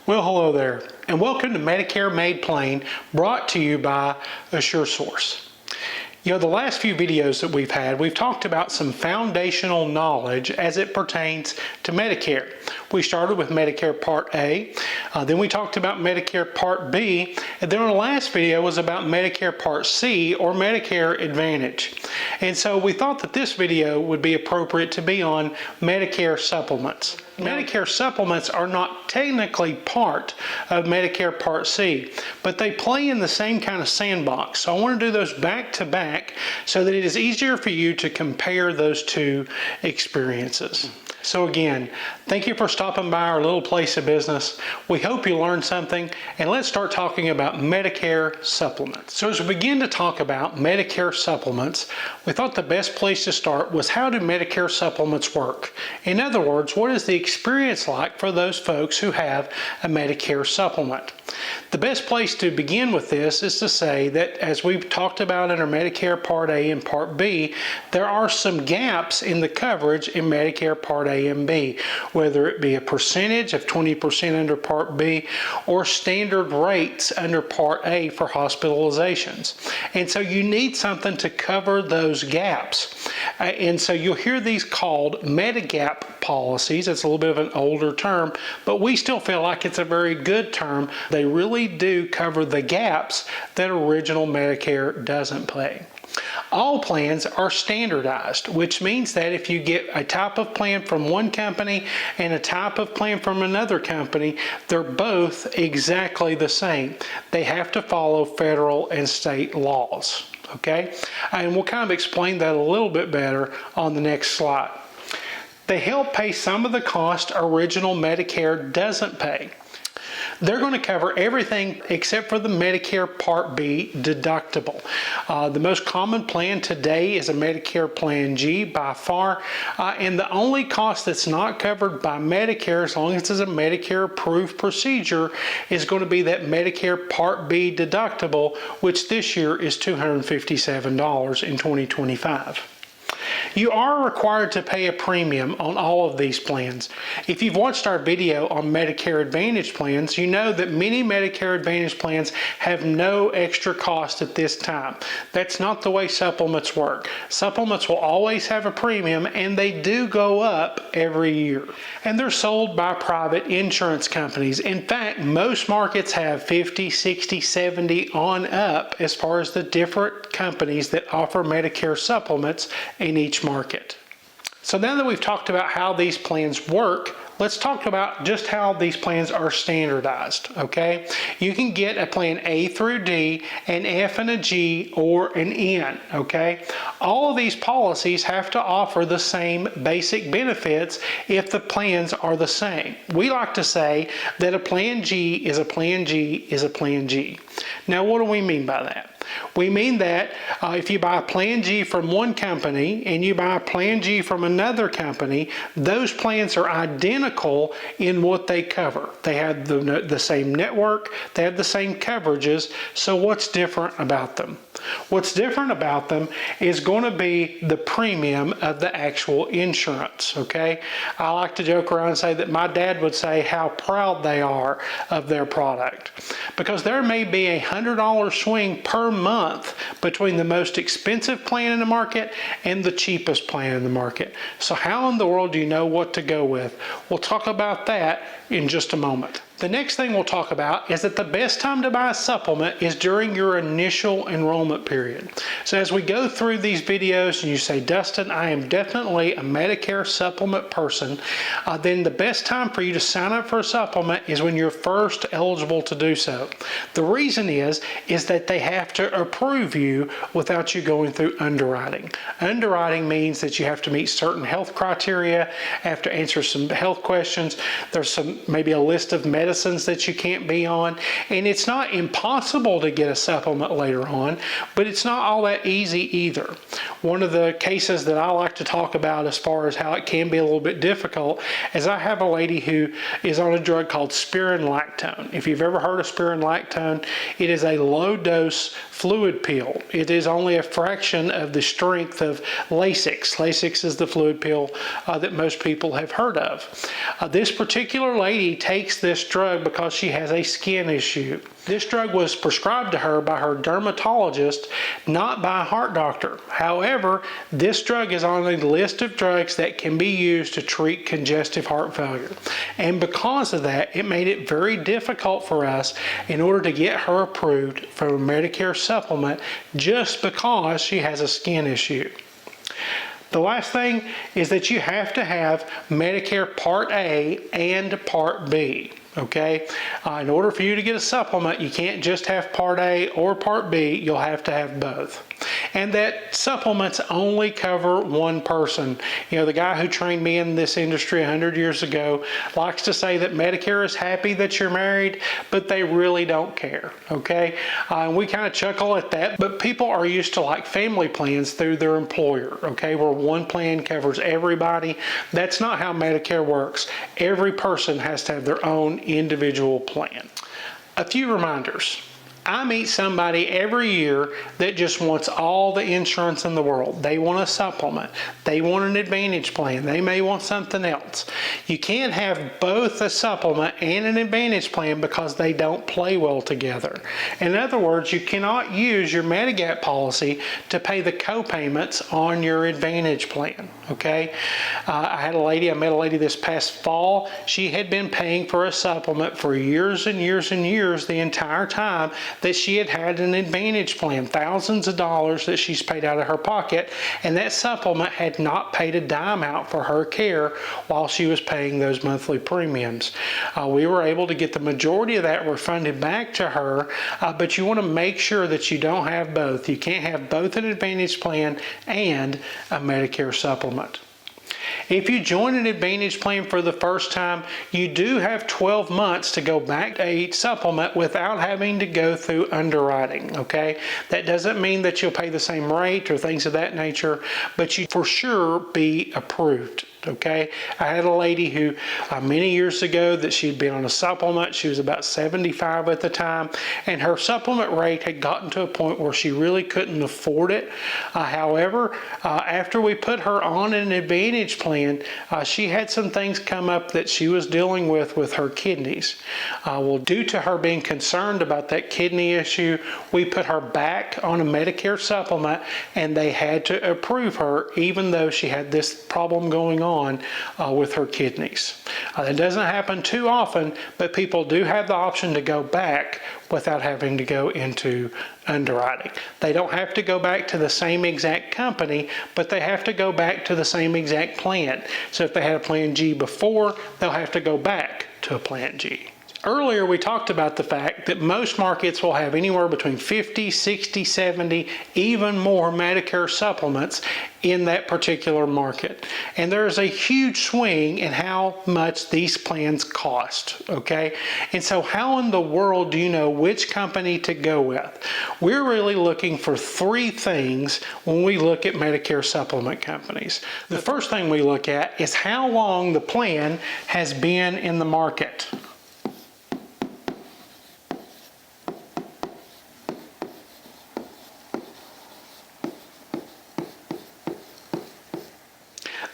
Well, hello there, and welcome to Medicare Made Plain, brought to you by AssureSource. You know, the last few videos that we've talked about some foundational knowledge as it pertains to Medicare. We started with Medicare Part A, then we talked about Medicare Part B, and then our last video was about Medicare Part C, or Medicare Advantage. And so we thought that this video would be appropriate to be on Medicare Supplements. Medicare Supplements are not technically part of Medicare Part C, but they play in the same kind of sandbox. So I want to do those back to back so that it is easier for you to compare those two experiences. So again, thank you for stopping by our little place of business. We hope you learned something, and let's start talking about Medicare Supplements. So as we begin to talk about Medicare Supplements, we thought the best place to start was, how do Medicare Supplements work? In other words, what is the experience like for those folks who have a Medicare supplement? The best place to begin with this is to say that, as we've talked about in our Medicare Part A and Part B, there are some gaps in the coverage in Medicare Part A and B, whether it be a percentage of 20% under Part B or standard rates under Part A for hospitalizations. And so you need something to cover those gaps. And so you'll hear these called Medigap Policies. It's a little bit of an older term, but we still feel like it's a very good term. They really do cover the gaps that original Medicare doesn't play. All plans are standardized, which means that if you get a type of plan from one company and a type of plan from another company, they're both exactly the same. They have to follow federal and state laws, okay? And we'll kind of explain that a little bit better on the next slide. They help pay some of the cost original Medicare doesn't pay. They're going to cover everything except for the Medicare Part B deductible. The most common plan today is a Medicare Plan G by far, and the only cost that's not covered by Medicare, as long as it's a Medicare approved procedure, is going to be that Medicare Part B deductible, which this year is $257 in 2025. You are required to pay a premium on all of these plans. If you've watched our video on Medicare Advantage plans, you know that many Medicare Advantage plans have no extra cost at this time. That's not the way supplements work. Supplements will always have a premium, and they do go up every year. And they're sold by private insurance companies. In fact, most markets have 50, 60, 70 on up as far as the different companies that offer Medicare supplements in each market. So now that we've talked about how these plans work, let's talk about just how these plans are standardized, okay? You can get a plan A through D, an F and a G, or an N, okay? All of these policies have to offer the same basic benefits if the plans are the same. We like to say that a plan G is a plan G is a plan G. Now, what do we mean by that? We mean that if you buy a Plan G from one company and you buy a Plan G from another company, those plans are identical in what they cover. They have the same network, they have the same coverages, so what's different about them? What's different about them is going to be the premium of the actual insurance, okay? I like to joke around and say that my dad would say how proud they are of their product, because there may be a $100 swing per month between the most expensive plan in the market and the cheapest plan in the market. So how in the world do you know what to go with? We'll talk about that in just a moment. The next thing we'll talk about is that the best time to buy a supplement is during your initial enrollment period. So as we go through these videos and you say, Dustin, I am definitely a Medicare supplement person, then the best time for you to sign up for a supplement is when you're first eligible to do so. The reason is that they have to approve you without you going through underwriting. Underwriting means that you have to meet certain health criteria, have to answer some health questions. There's maybe a list of medicines that you can't be on, and it's not impossible to get a supplement later on, but it's not all that easy either. One of the cases that I like to talk about as far as how it can be a little bit difficult is I have a lady who is on a drug called spironolactone. If you've ever heard of spironolactone, it is a low dose fluid pill. It is only a fraction of the strength of Lasix. Lasix is the fluid pill that most people have heard of. This particular lady takes this drug drug because she has a skin issue. This drug was prescribed to her by her dermatologist, not by a heart doctor. However, this drug is on a list of drugs that can be used to treat congestive heart failure. And because of that, it made it very difficult for us in order to get her approved for a Medicare supplement just because she has a skin issue. The last thing is that you have to have Medicare Part A and Part B. Okay, in order for you to get a supplement, you can't just have Part A or Part B, you'll have to have both. And that supplements only cover one person. You know, the guy who trained me in this industry 100 years ago likes to say that Medicare is happy that you're married, but they really don't care, okay? And we kind of chuckle at that, but people are used to like family plans through their employer, okay, where one plan covers everybody. That's not how Medicare works. Every person has to have their own individual plan. A few reminders. I meet somebody every year that just wants all the insurance in the world. They want a supplement. They want an Advantage plan. They may want something else. You can't have both a supplement and an Advantage plan because they don't play well together. In other words, you cannot use your Medigap policy to pay the co-payments on your Advantage plan, okay? I met a lady this past fall. She had been paying for a supplement for years and years and years, the entire time that she had had an Advantage plan, thousands of dollars that she's paid out of her pocket, and that supplement had not paid a dime out for her care while she was paying those monthly premiums. We were able to get the majority of that refunded back to her, but you want to make sure that you don't have both. You can't have both an Advantage plan and a Medicare supplement. If you join an Advantage plan for the first time, you do have 12 months to go back to a supplement without having to go through underwriting, okay? That doesn't mean that you'll pay the same rate or things of that nature, but you for sure be approved. Okay, I had a lady who many years ago that she'd been on a supplement. She was about 75 at the time, and her supplement rate had gotten to a point where she really couldn't afford it. However, after we put her on an Advantage plan, she had some things come up that she was dealing with her kidneys. Well, due to her being concerned about that kidney issue, we put her back on a Medicare supplement, and they had to approve her even though she had this problem going on with her kidneys. That doesn't happen too often, but people do have the option to go back without having to go into underwriting. They don't have to go back to the same exact company, but they have to go back to the same exact plan. So if they had a Plan G before, they'll have to go back to a Plan G. Earlier, we talked about the fact that most markets will have anywhere between 50, 60, 70, even more Medicare supplements in that particular market. And there is a huge swing in how much these plans cost, okay? And so how in the world do you know which company to go with? We're really looking for three things when we look at Medicare supplement companies. The first thing we look at is how long the plan has been in the market.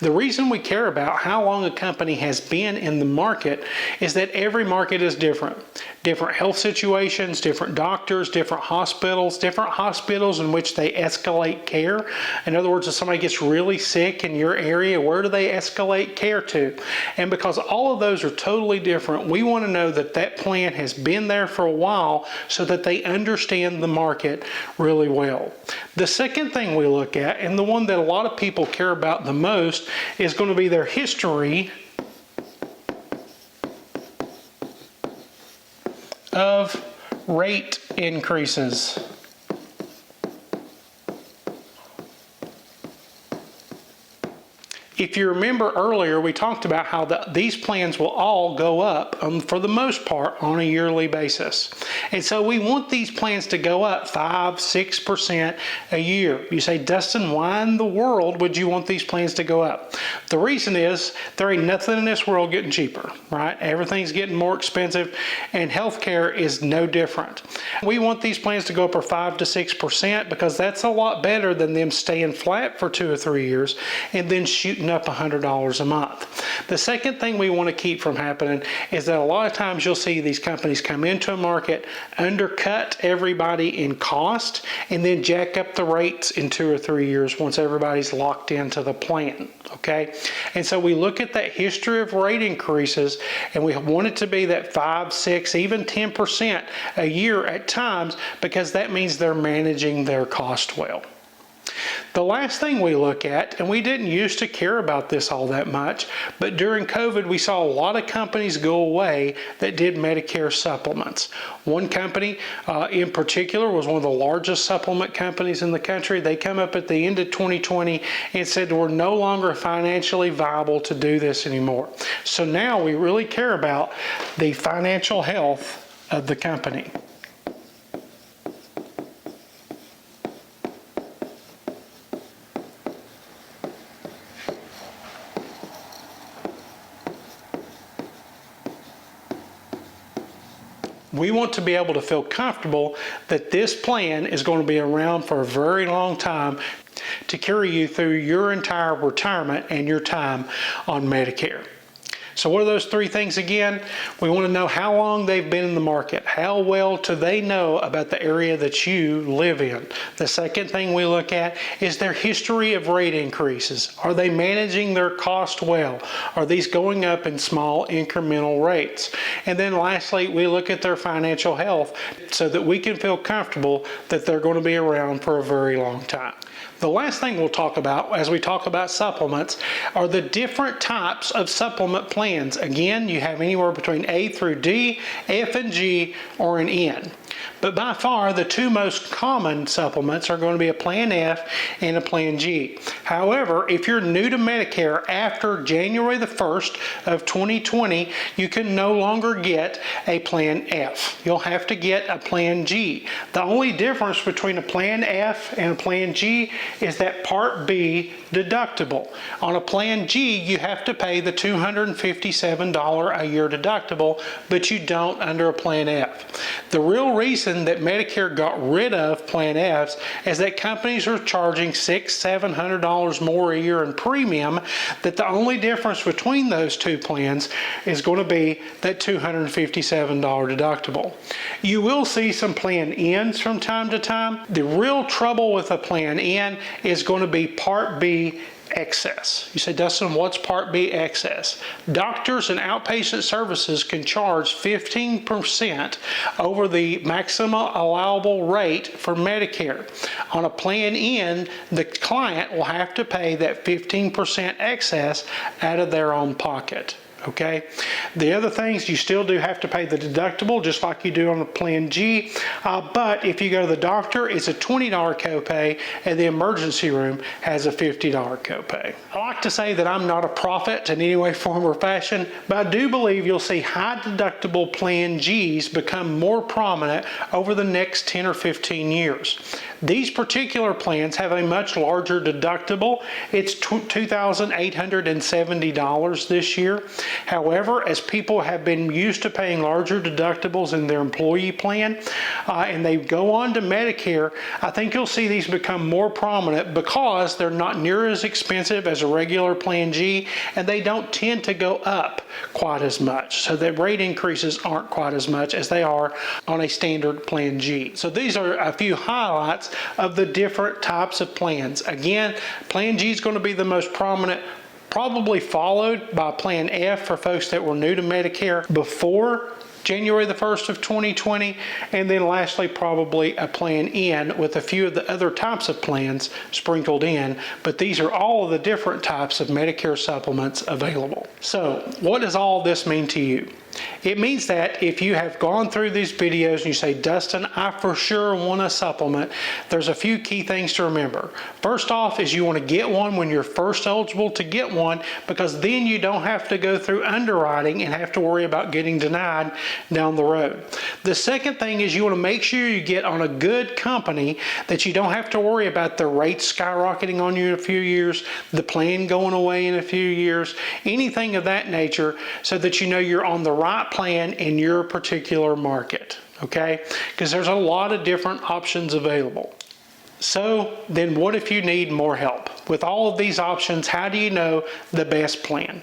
The reason we care about how long a company has been in the market is that every market is different. Different health situations, different doctors, different hospitals in which they escalate care. In other words, if somebody gets really sick in your area, where do they escalate care to? And because all of those are totally different, we want to know that that plan has been there for a while so that they understand the market really well. The second thing we look at, and the one that a lot of people care about the most, is going to be their history of rate increases. If you remember earlier, we talked about how these plans will all go up for the most part on a yearly basis. And so we want these plans to go up 5, 6% a year. You say, Dustin, why in the world would you want these plans to go up? The reason is there ain't nothing in this world getting cheaper, right? Everything's getting more expensive, and healthcare is no different. We want these plans to go up for 5 to 6% because that's a lot better than them staying flat for 2 or 3 years and then shooting charging up $100 a month. The second thing we want to keep from happening is that a lot of times you'll see these companies come into a market, undercut everybody in cost, and then jack up the rates in 2 or 3 years once everybody's locked into the plan, okay? And so we look at that history of rate increases, and we want it to be that 5, 6, even 10% a year at times, because that means they're managing their cost well. The last thing we look at, and we didn't used to care about this all that much, but during COVID we saw a lot of companies go away that did Medicare supplements. One company in particular was one of the largest supplement companies in the country. They come up at the end of 2020 and said we're no longer financially viable to do this anymore. So now we really care about the financial health of the company. We want to be able to feel comfortable that this plan is going to be around for a very long time to carry you through your entire retirement and your time on Medicare. So what are those 3 things again? We want to know how long they've been in the market. How well do they know about the area that you live in? The second thing we look at is their history of rate increases. Are they managing their cost well? Are these going up in small incremental rates? And then lastly, we look at their financial health so that we can feel comfortable that they're going to be around for a very long time. The last thing we'll talk about as we talk about supplements are the different types of supplement plans. Again, you have anywhere between A through D, F and G, or an N. But by far, the 2 most common supplements are going to be a Plan F and a Plan G. However, if you're new to Medicare after January the 1st of 2020, you can no longer get a Plan F. You'll have to get a Plan G. The only difference between a Plan F and a Plan G is that Part B deductible. On a Plan G, you have to pay the $257 a year deductible, but you don't under a Plan F. The real reason that Medicare got rid of Plan Fs is that companies are charging $600, $700 more a year in premium, that the only difference between those 2 plans is going to be that $257 deductible. You will see some Plan Ns from time to time. The real trouble with a Plan N is going to be Part B excess. You say, Dustin, what's Part B excess? Doctors and outpatient services can charge 15% over the maximum allowable rate for Medicare. On a Plan N, the client will have to pay that 15% excess out of their own pocket. Okay, the other things, you still do have to pay the deductible just like you do on the Plan G, but if you go to the doctor, it's a $20 copay, and the emergency room has a $50 copay. I like to say that I'm not a prophet in any way, form, or fashion, but I do believe you'll see high deductible Plan Gs become more prominent over the next 10 or 15 years. These particular plans have a much larger deductible. It's $2,870 this year. However, as people have been used to paying larger deductibles in their employee plan, and they go on to Medicare, I think you'll see these become more prominent because they're not near as expensive as a regular Plan G, and they don't tend to go up quite as much. So the rate increases aren't quite as much as they are on a standard Plan G. So these are a few highlights of the different types of plans. Again, Plan G is going to be the most prominent, probably followed by Plan F for folks that were new to Medicare before January the 1st of 2020, and then lastly probably a Plan N with a few of the other types of plans sprinkled in, but these are all of the different types of Medicare supplements available. So what does all this mean to you? It means that if you have gone through these videos and you say, Dustin, I for sure want a supplement, there's a few key things to remember. First off is you want to get one when you're first eligible to get one, because then you don't have to go through underwriting and have to worry about getting denied down the road. The second thing is you want to make sure you get on a good company that you don't have to worry about the rates skyrocketing on you in a few years, the plan going away in a few years, anything of that nature, so that you know you're on the right plan in your particular market, okay? Because there's a lot of different options available. So then what if you need more help? with all of these options, how do you know the best plan?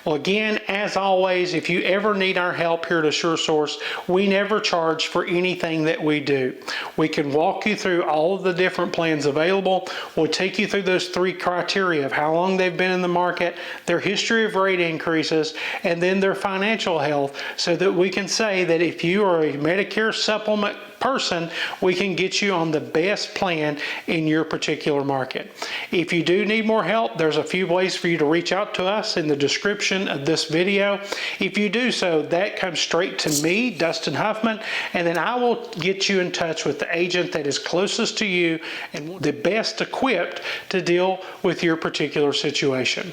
Well, again, as always, if you ever need our help here at AssureSource, we never charge for anything that we do. We can walk you through all of the different plans available. We'll take you through those 3 criteria of how long they've been in the market, their history of rate increases, and then their financial health, so that we can say that if you are a Medicare Supplement person, we can get you on the best plan in your particular market. If you do need more help, there's a few ways for you to reach out to us in the description of this video. If you do so, that comes straight to me, Dustin Huffman, and then I will get you in touch with the agent that is closest to you and the best equipped to deal with your particular situation.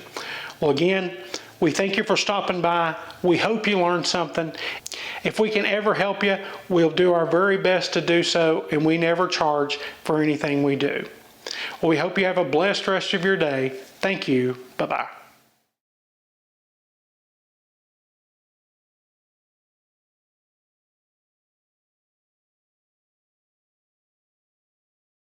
Well, again, we thank you for stopping by. We hope you learned something. If we can ever help you, we'll do our very best to do so, and we never charge for anything we do. Well, we hope you have a blessed rest of your day. Thank you. Bye-bye.